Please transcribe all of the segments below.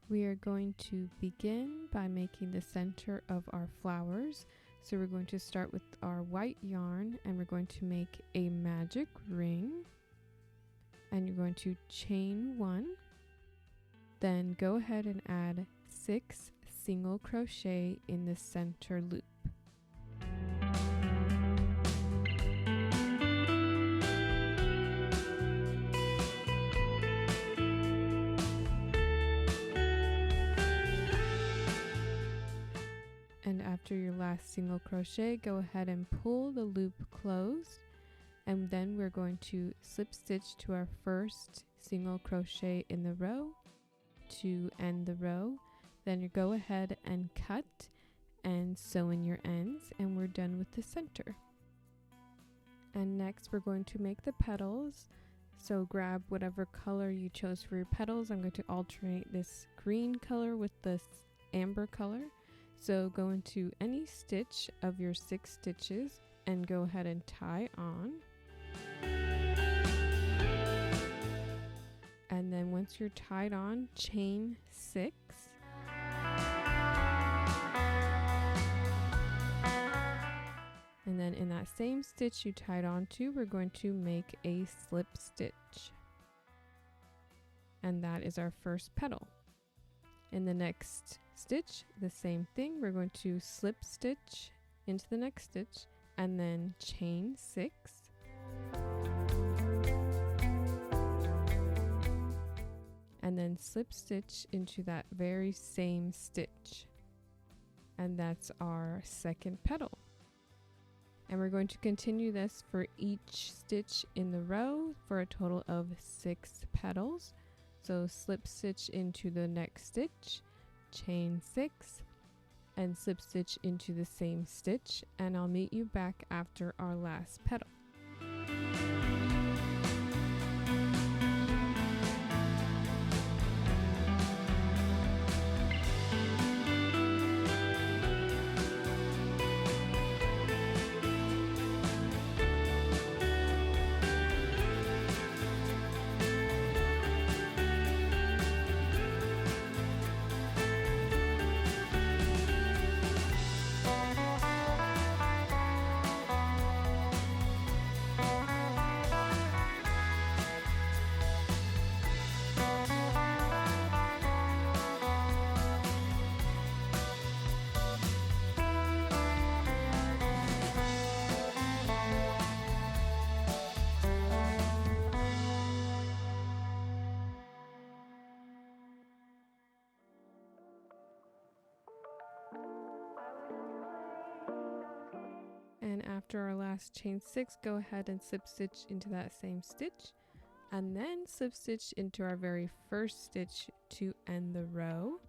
We are going to begin by making the center of our flowers. So we're going to start with our white yarn and we're going to make a magic ring. And you're going to chain 1. Then go ahead and add 6 single crochet in the center loop. And after your last single crochet, go ahead and pull the loop closed, and then we're going to slip stitch to our first single crochet in the row to end the row. Then you go ahead and cut and sew in your ends, and we're done with the center. And next we're going to make the petals. So grab whatever color you chose for your petals. I'm going to alternate this green color with this amber color. So go into any stitch of your 6 stitches and go ahead and tie on. And then once you're tied on, chain 6. And then in that same stitch you tied on to, we're going to make a slip stitch. And that is our first petal. In the next stitch, the same thing, we're going to slip stitch into the next stitch and then chain 6. And then slip stitch into that very same stitch. And that's our second petal. And we're going to continue this for each stitch in the row for a total of 6 petals. So slip stitch into the next stitch, chain 6, and slip stitch into the same stitch, and I'll meet you back after our last petal. And after our last chain 6, go ahead and slip stitch into that same stitch, and then slip stitch into our very first stitch to end the row.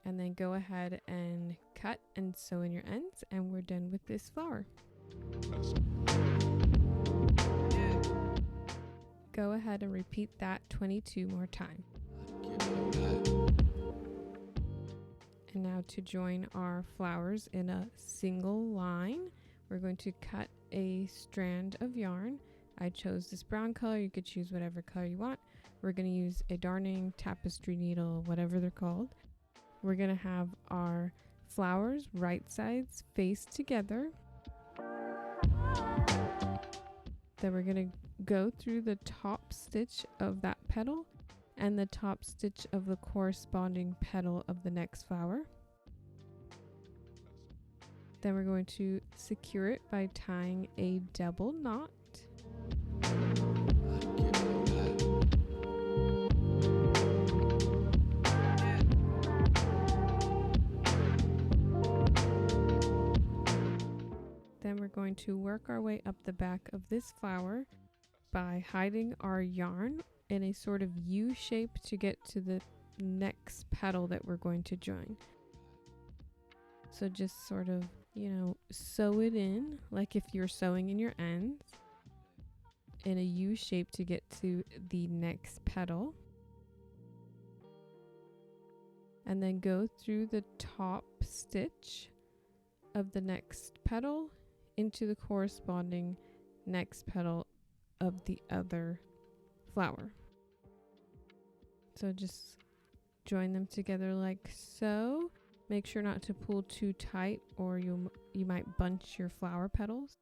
And then go ahead and cut and sew in your ends, and we're done with this flower. Go ahead and repeat that 22 more times. And now to join our flowers in a single line, we're going to cut a strand of yarn. I chose this brown color. You could choose whatever color you want. We're going to use a darning, tapestry needle, whatever they're called. We're going to have our flowers right sides face together. Then we're going to go through the top stitch of that petal and the top stitch of the corresponding petal of the next flower. Then we're going to secure it by tying a double knot. Then we're going to work our way up the back of this flower by hiding our yarn in a sort of U shape to get to the next petal that we're going to join. So just sort of, sew it in like if you're sewing in your ends in a U shape to get to the next petal. And then go through the top stitch of the next petal into the corresponding next petal of the other flower. So just join them together like so. Make sure not to pull too tight or you might bunch your flower petals.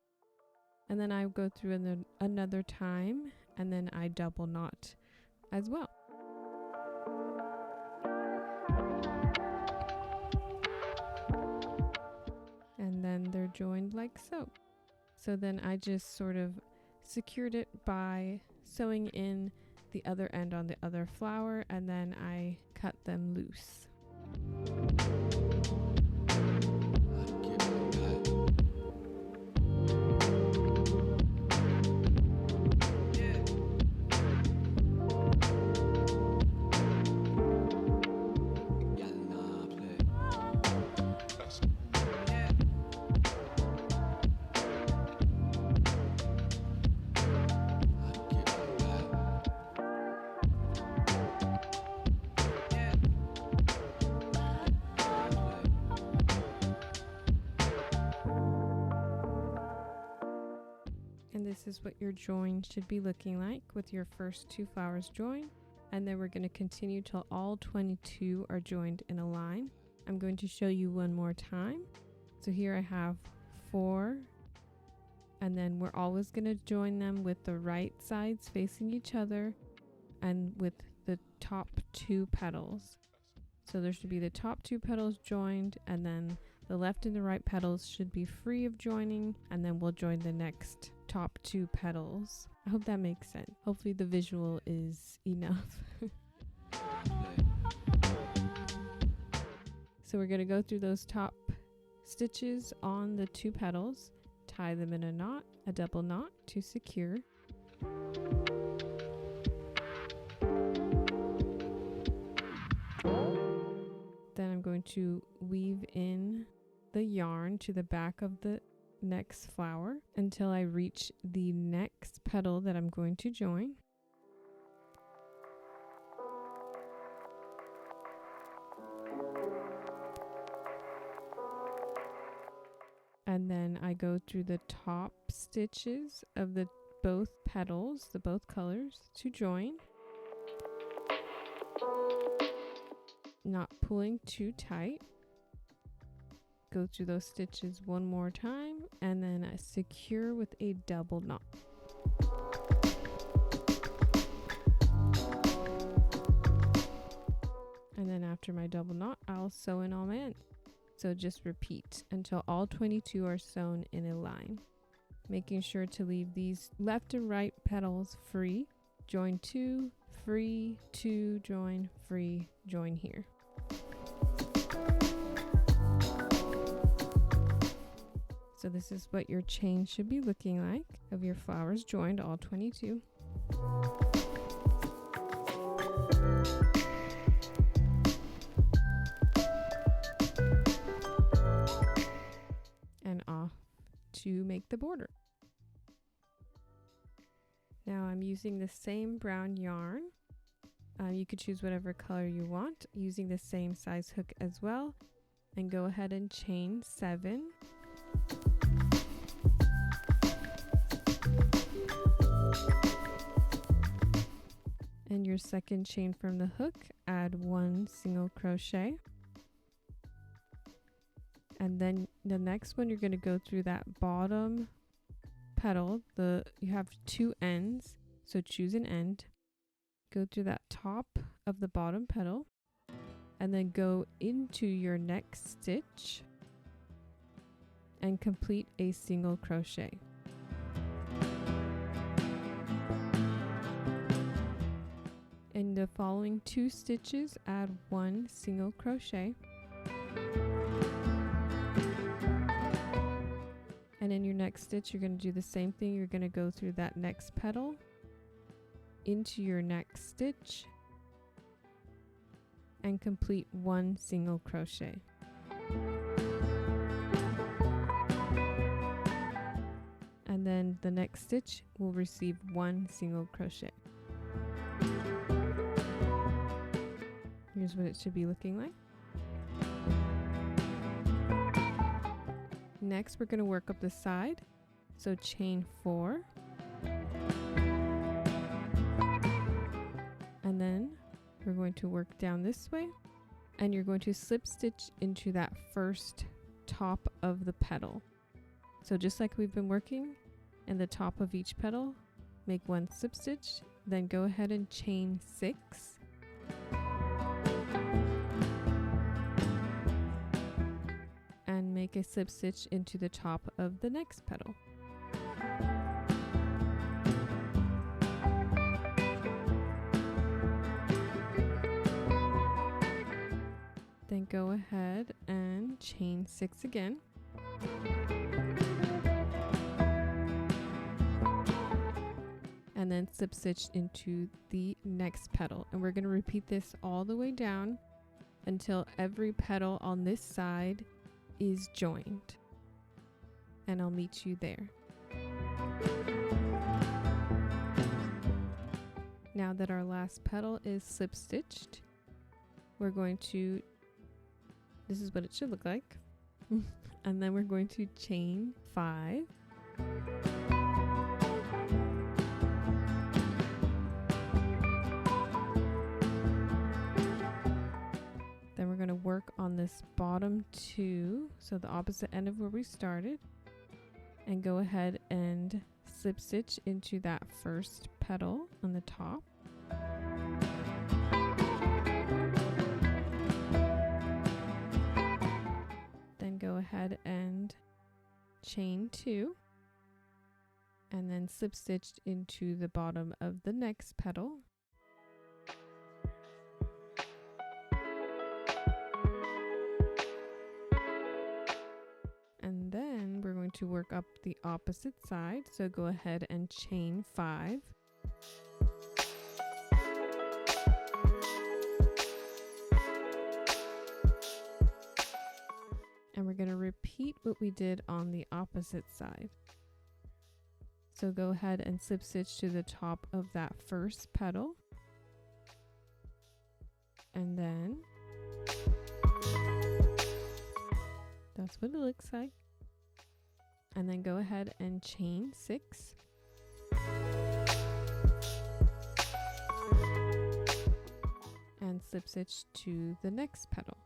And then I go through another time, and then I double knot as well. And then they're joined like so. So then I just sort of secured it by sewing in the other end on the other flower, and then I cut them loose. And this is what your join should be looking like with your first 2 flowers joined. And then we're going to continue till all 22 are joined in a line. I'm going to show you one more time. So here I have 4, and then we're always going to join them with the right sides facing each other and with the top 2 petals. So there should be the top 2 petals joined, and then the left and the right petals should be free of joining, and then we'll join the next top 2 petals. I hope that makes sense. Hopefully the visual is enough. So we're going to go through those top stitches on the 2 petals, tie them in a knot, a double knot to secure. Then I'm going to weave in the yarn to the back of the next flower until I reach the next petal that I'm going to join. And then I go through the top stitches of the both petals, the both colors, to join. Not pulling too tight. Go through those stitches one more time, and then I secure with a double knot. And then after my double knot, I'll sew in all my ends. So just repeat until all 22 are sewn in a line, making sure to leave these left and right petals free. Join 2, free, 2, join, free, join here. So this is what your chain should be looking like of your flowers joined, all 22. And off to make the border. Now I'm using the same brown yarn. You could choose whatever color you want, using the same size hook as well, and go ahead and chain 7. And your second chain from the hook, add 1 single crochet. And then the next one, you're going to go through that bottom petal. You have 2 ends, so choose an end. Go through that top of the bottom petal, and then go into your next stitch and complete a single crochet. In the following 2 stitches, add 1 single crochet. And in your next stitch, you're going to do the same thing. You're going to go through that next petal into your next stitch and complete 1 single crochet. And then the next stitch will receive 1 single crochet. Here's what it should be looking like. Next, we're going to work up the side. So chain 4. And then we're going going to work down this way, and you're going to slip stitch into that first top of the petal. So just like we've been working in the top of each petal, make one slip stitch, then go ahead and chain 6. And make a slip stitch into the top of the next petal. Then go ahead and chain 6 again. And then slip stitch into the next petal. And we're going to repeat this all the way down until every petal on this side is joined. And I'll meet you there. Now that our last petal is slip stitched, we're going to, this is what it should look like. And then we're going to chain 5. Then we're going to work on this bottom 2, so the opposite end of where we started, and go ahead and slip stitch into that first petal on the top. Then go ahead and chain 2, and then slip stitch into the bottom of the next petal. And then we're going to work up the opposite side, so go ahead and chain 5. And we're going to repeat what we did on the opposite side. So go ahead and slip stitch to the top of that first petal. And then that's what it looks like. And then go ahead and chain 6. And slip stitch to the next petal.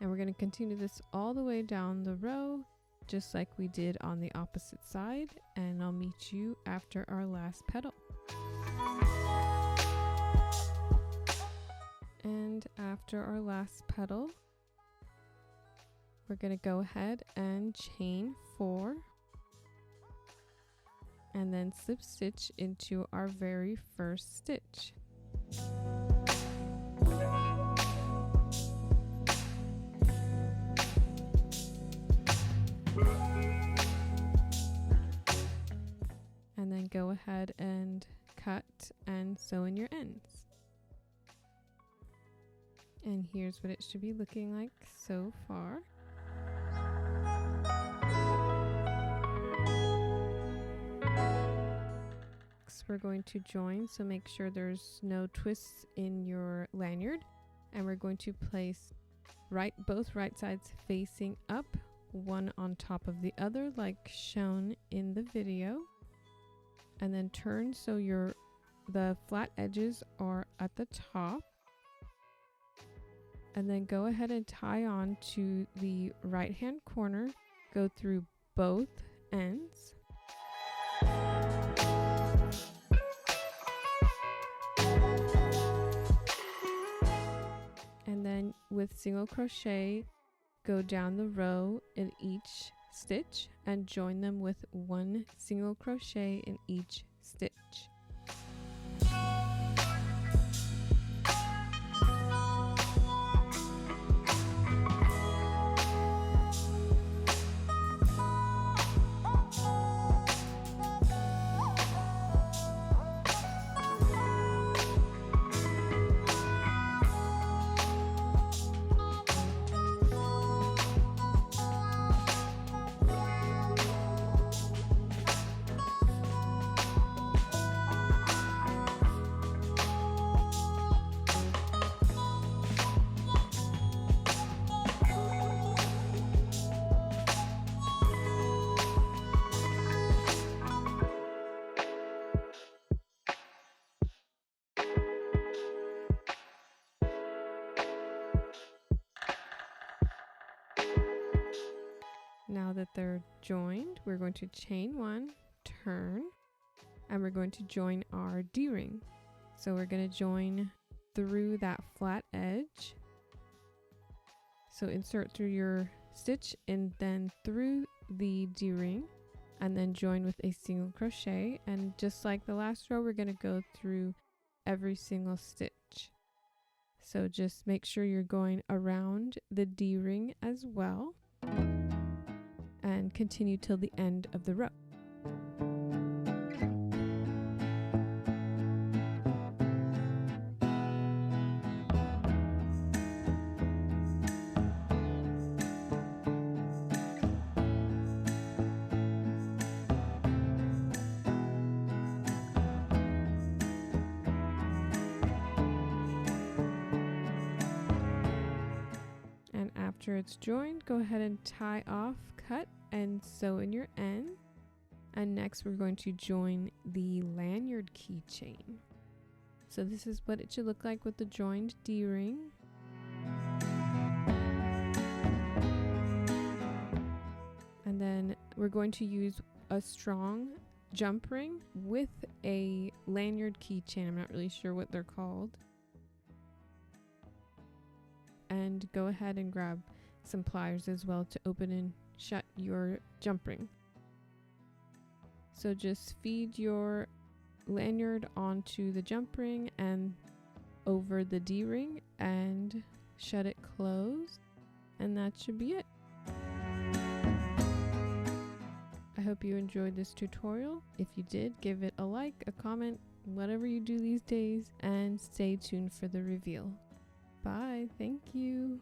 And we're going to continue this all the way down the row, just like we did on the opposite side. And I'll meet you after our last petal. And after our last petal, we're going to go ahead and chain 4 and then slip stitch into our very first stitch. And then go ahead and cut and sew in your ends. And here's what it should be looking like so far. We're going to join, so make sure there's no twists in your lanyard, and we're going to place both right sides facing up, one on top of the other like shown in the video, and then turn so the flat edges are at the top, and then go ahead and tie on to the right hand corner, go through both ends. And then with single crochet, go down the row in each stitch and join them with one single crochet in each stitch. that they're joined, we're going to chain 1, turn, and we're going to join our D-ring. So we're going to join through that flat edge. So insert through your stitch and then through the D-ring, and then join with a single crochet. And just like the last row, we're going to go through every single stitch. So just make sure you're going around the D-ring as well, and continue till the end of the row. And after it's joined, go ahead and tie off, cut, and sew in your end. And next we're going to join the lanyard keychain. So this is what it should look like with the joined D-ring. And then we're going to use a strong jump ring with a lanyard keychain. I'm not really sure what they're called. And go ahead and grab some pliers as well to open and shut your jump ring. So just feed your lanyard onto the jump ring and over the D-ring and shut it closed, and that should be it. I hope you enjoyed this tutorial. If you did, give it a like, a comment, whatever you do these days, and stay tuned for the reveal. Bye. Thank you.